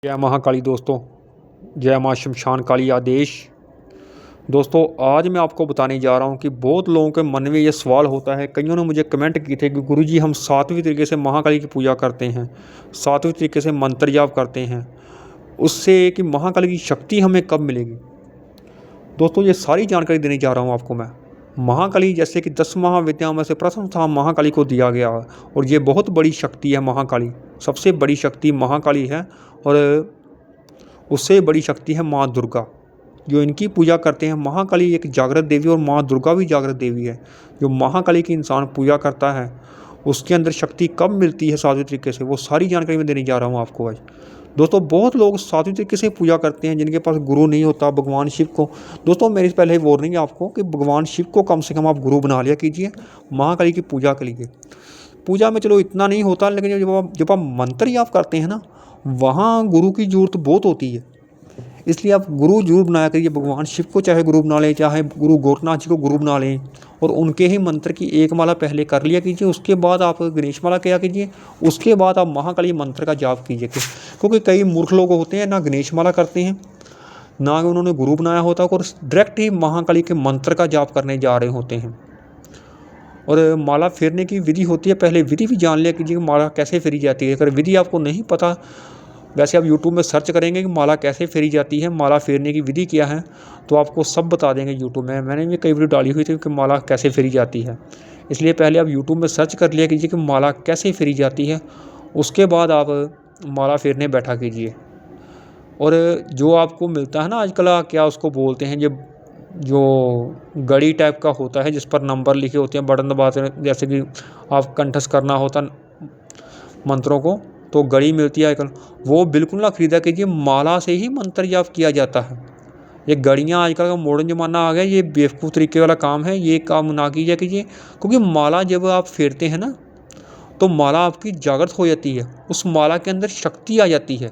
जय महाकाली दोस्तों, जय माँ शमशान काली आदेश। दोस्तों आज मैं आपको बताने जा रहा हूँ कि बहुत लोगों के मन में ये सवाल होता है। कईयों ने मुझे कमेंट किए थे कि गुरुजी हम सात्विक तरीके से महाकाली की पूजा करते हैं, सात्विक तरीके से मंत्र जाप करते हैं, उससे कि महाकाली की शक्ति हमें कब मिलेगी। दोस्तों ये सारी जानकारी देने जा रहा हूँ आपको मैं। महाकाली जैसे कि 10 महाविद्याओं में से प्रथम स्थान महाकाली को दिया गया है और ये बहुत बड़ी शक्ति है। महाकाली सबसे बड़ी शक्ति महाकाली है और उससे बड़ी शक्ति है माँ दुर्गा, जो इनकी पूजा करते हैं। महाकाली एक जागृत देवी और माँ दुर्गा भी जागृत देवी है। जो महाकाली की इंसान पूजा करता है उसके अंदर शक्ति कब मिलती है सात्विक तरीके से, वो सारी जानकारी मैं देने जा रहा हूँ आपको आज। दोस्तों बहुत लोग सात्विक तरीके से पूजा करते हैं जिनके पास गुरु नहीं होता भगवान शिव को। दोस्तों मेरी पहले वार्निंग है आपको कि भगवान शिव को कम से कम आप गुरु बना लिया कीजिए महाकाली की पूजा के लिए। पूजा में चलो इतना नहीं होता, लेकिन जब आप मंत्र जाप करते हैं ना, वहाँ गुरु की जरूरत बहुत होती है। इसलिए आप गुरु जरूर बनाया करिए। भगवान शिव को चाहे गुरु बना लें, चाहे गुरु गोरखनाथ जी को गुरु बना लें और उनके ही मंत्र की एक माला पहले कर लिया कीजिए। उसके बाद आप गणेश माला किया कीजिए, उसके बाद आप महाकाली मंत्र का जाप कीजिए। क्योंकि कई मूर्ख लोग होते हैं ना गणेश माला करते हैं ना उन्होंने गुरु बनाया होता और डायरेक्ट ही महाकाली के मंत्र का जाप करने जा रहे होते हैं। और माला फेरने की विधि होती है, पहले विधि भी जान लिया कीजिए कि माला कैसे फेरी जाती है। अगर विधि आपको नहीं पता, वैसे आप यूट्यूब में सर्च करेंगे कि माला कैसे फेरी जाती है, माला फेरने की विधि क्या है, तो आपको सब बता देंगे यूट्यूब में। मैंने भी कई वीडियो डाली हुई थी कि माला कैसे फेरी जाती है। इसलिए पहले आप यूट्यूब में सर्च कर लिया कीजिए कि माला कैसे फेरी जाती है, उसके बाद आप माला फेरने बैठा कीजिए। और जो आपको मिलता है ना आजकल, क्या उसको बोलते हैं, जो घड़ी टाइप का होता है जिस पर नंबर लिखे होते हैं, बटन दबाते हैं, जैसे कि आप कंठस्थ करना होता मंत्रों को, तो घड़ी मिलती है आजकल, वो बिल्कुल ना खरीदा कीजिए। माला से ही मंत्र जाप किया जाता है। ये घड़ियाँ आजकल का मॉडर्न ज़माना आ गया, ये बेवकूफ़ तरीके वाला काम है, ये काम ना कीजिए क्योंकि माला जब आप फेरते हैं ना तो माला आपकी जागृत हो जाती है, उस माला के अंदर शक्ति आ जाती है।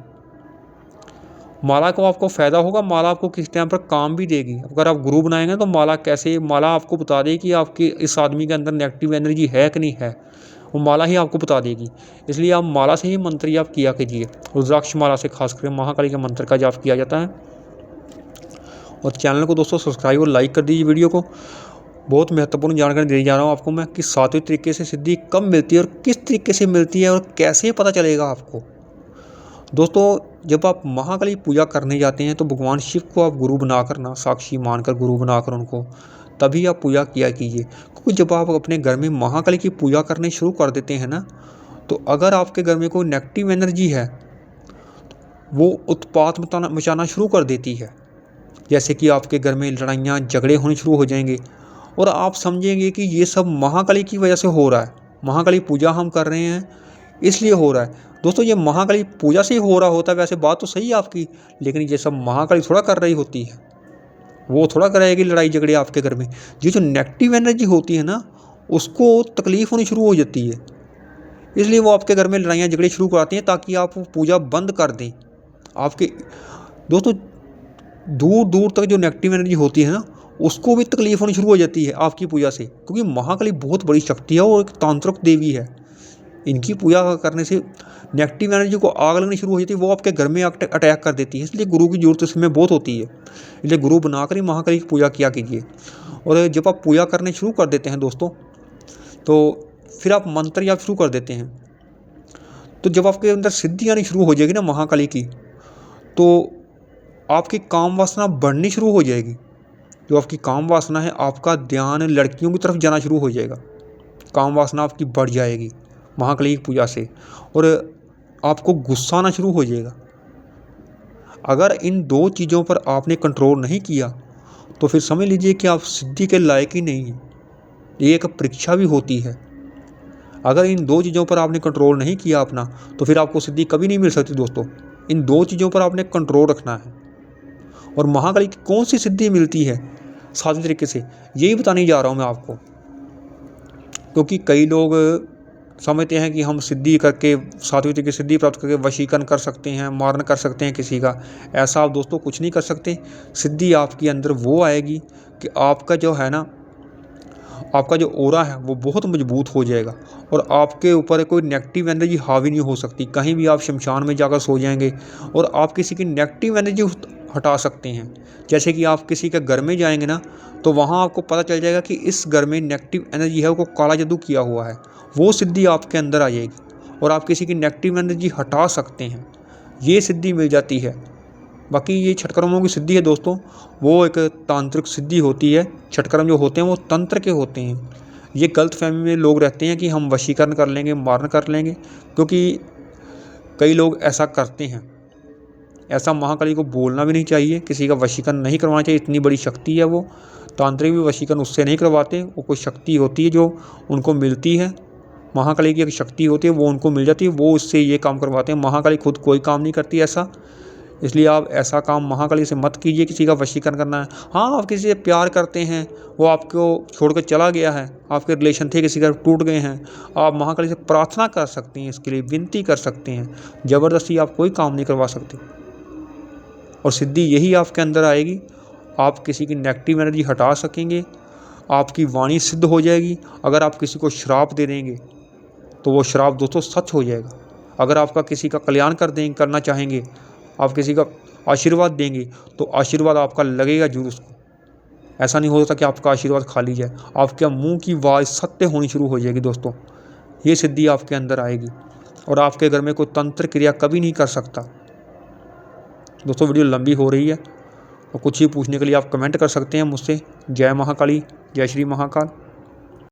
माला को आपको फ़ायदा होगा, माला आपको किस टाइम पर काम भी देगी। अगर आप गुरु बनाएंगे तो माला आपको बता देगी कि आपके इस आदमी के अंदर नेगेटिव एनर्जी है कि नहीं है, वो माला ही आपको बता देगी। इसलिए आप माला से ही मंत्र जाप किया कीजिए। रुद्राक्ष माला से खासकर महाकाली के मंत्र का जाप किया जाता है। और चैनल को दोस्तों सब्सक्राइब और लाइक कर दीजिए वीडियो को। बहुत महत्वपूर्ण जानकारी दे जा रहा हूँ आपको मैं कि सात्विक तरीके से सिद्धि कब मिलती है और किस तरीके से मिलती है और कैसे पता चलेगा आपको। दोस्तों जब आप महाकाली पूजा करने जाते हैं तो भगवान शिव को आप गुरु बनाकर ना, साक्षी मानकर गुरु बनाकर उनको तभी आप पूजा किया कीजिए। क्योंकि जब आप अपने घर में महाकाली की पूजा करने शुरू कर देते हैं ना, तो अगर आपके घर में कोई नेगेटिव एनर्जी है वो उत्पात मचाना शुरू कर देती है। जैसे कि आपके घर में लड़ाइयाँ झगड़े होने शुरू हो जाएंगे और आप समझेंगे कि ये सब महाकाली की वजह से हो रहा है, महाकाली पूजा हम कर रहे हैं इसलिए हो रहा है। दोस्तों ये महाकाली पूजा से ही हो रहा होता है, वैसे बात तो सही है आपकी, लेकिन ये सब महाकाली थोड़ा कर रही होती है, वो थोड़ा कराएगी लड़ाई झगड़े आपके घर में। ये जो नेगेटिव एनर्जी होती है ना, उसको तकलीफ होनी शुरू हो जाती है, इसलिए वो आपके घर में लड़ाइयाँ झगड़े शुरू कराती हैं ताकि आप वो पूजा बंद कर दें। आपके दोस्तों दूर दूर तक जो नेगेटिव एनर्जी होती है ना, उसको भी तकलीफ होनी शुरू हो जाती है आपकी पूजा से। क्योंकि महाकाली बहुत बड़ी शक्ति है और एक तांत्रिक देवी है। इनकी पूजा करने से नेगेटिव एनर्जी को आग लगनी शुरू हो जाती है, वो आपके घर में अटैक कर देती है। इसलिए गुरु की जरूरत इसमें बहुत होती है। इसलिए गुरु बनाकर ही महाकाली की पूजा किया कीजिए। और जब आप पूजा करने शुरू कर देते हैं दोस्तों, तो फिर आप मंत्र जाप शुरू कर देते हैं, तो जब आपके अंदर सिद्धि आनी शुरू हो जाएगी ना महाकाली की, तो आपकी काम वासना बढ़नी शुरू हो जाएगी। जो आपकी काम वासना है, आपका ध्यान लड़कियों की तरफ जाना शुरू हो जाएगा, काम वासना आपकी बढ़ जाएगी महाकाली की पूजा से, और आपको गुस्सा आना शुरू हो जाएगा। अगर इन दो चीज़ों पर आपने कंट्रोल नहीं किया तो फिर समझ लीजिए कि आप सिद्धि के लायक ही नहीं हैं। ये एक परीक्षा भी होती है। अगर इन दो चीज़ों पर आपने कंट्रोल नहीं किया अपना, तो फिर आपको सिद्धि कभी नहीं मिल सकती। दोस्तों इन दो चीज़ों पर आपने कंट्रोल रखना है। और महाकाली की कौन सी सिद्धि मिलती है सात्विक तरीके से, यही बताने जा रहा हूँ मैं आपको। क्योंकि कई लोग समझते हैं कि हम सिद्धि करके, सात्विक तरीके से सिद्धि प्राप्त करके वशीकरण कर सकते हैं, मारण कर सकते हैं किसी का। ऐसा आप दोस्तों कुछ नहीं कर सकते। सिद्धि आपके अंदर वो आएगी कि आपका जो है ना, आपका जो ऑरा है वो बहुत मजबूत हो जाएगा और आपके ऊपर कोई नेगेटिव एनर्जी हावी नहीं हो सकती। कहीं भी आप शमशान में जाकर सो जाएंगे और आप किसी की नेगेटिव एनर्जी हटा सकते हैं। जैसे कि आप किसी के घर में जाएंगे ना, तो वहाँ आपको पता चल जाएगा कि इस घर में नेगेटिव एनर्जी है, वो काला जादू किया हुआ है, वो सिद्धि आपके अंदर आ जाएगी और आप किसी की नेगेटिव एनर्जी हटा सकते हैं। ये सिद्धि मिल जाती है। बाकी ये छठकर्मों की सिद्धि है दोस्तों, वो एक तांत्रिक सिद्धि होती है। छठकर्म जो होते हैं वो तंत्र के होते हैं। ये गलत फहमी में लोग रहते हैं कि हम वशीकरण कर लेंगे, मारण कर लेंगे, क्योंकि कई लोग ऐसा करते हैं। ऐसा महाकाली को बोलना भी नहीं चाहिए, किसी का वशीकरण नहीं करवाना चाहिए। इतनी बड़ी शक्ति है वो। तांत्रिक भी वशीकरण उससे नहीं करवाते, वो कोई शक्ति होती है जो उनको मिलती है। महाकाली की एक शक्ति होती है, वो उनको मिल जाती है, वो उससे ये काम करवाते हैं। महाकाली खुद कोई काम नहीं करती ऐसा। इसलिए आप ऐसा काम महाकाली से मत कीजिए। किसी का वशीकरण करना है, हाँ आप किसी से प्यार करते हैं, वो आपको छोड़कर चला गया है, आपके रिलेशन थे किसी का टूट गए हैं, आप महाकाली से प्रार्थना कर सकते हैं, इसके लिए विनती कर सकते हैं। ज़बरदस्ती आप कोई काम नहीं करवा सकते और सिद्धि यही आपके अंदर आएगी। आप किसी की नेगेटिव एनर्जी हटा सकेंगे, आपकी वाणी सिद्ध हो जाएगी। अगर आप किसी को श्राप दे देंगे तो वो श्राप दोस्तों सच हो जाएगा। अगर आपका किसी का कल्याण करना चाहेंगे, आप किसी का आशीर्वाद देंगे, तो आशीर्वाद आपका लगेगा जरूर उसको। ऐसा नहीं होता कि आपका आशीर्वाद खाली जाए, आपके मुंह की आवाज़ सत्य होनी शुरू हो जाएगी दोस्तों। ये सिद्धि आपके अंदर आएगी और आपके घर में कोई तंत्र क्रिया कभी नहीं कर सकता। दोस्तों वीडियो लंबी हो रही है और कुछ ही पूछने के लिए आप कमेंट कर सकते हैं मुझसे। जय महाकाली, जय श्री महाकाल।